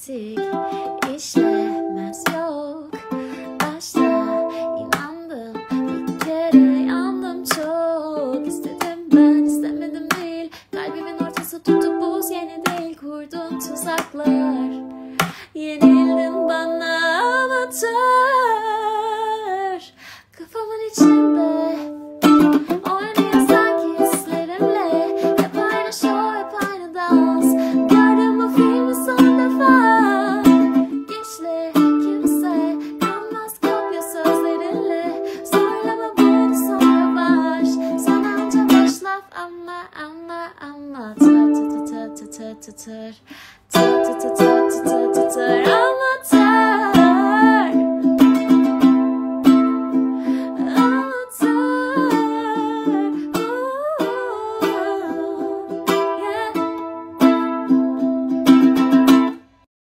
Matematik işlemez yok. Başta inandım, bir kere yandım çok. İstedim ben, istemedim değil. Kalbimin ortası tutup buz, yeni değil. Kurdun tuzaklar, yenildin bana amatör. Kafamın içinde oynuyor sanki hislerimle. Hep aynı show, hep aynı dans. Gördüm bu filmi son defa. Gençle kimse kalmaz kopya sözlerinle. Zorlama beni sonra baş. Sen anca boş laf ama tı tı tı tı tı tı tır. Tı tı tı tı tı tı tır.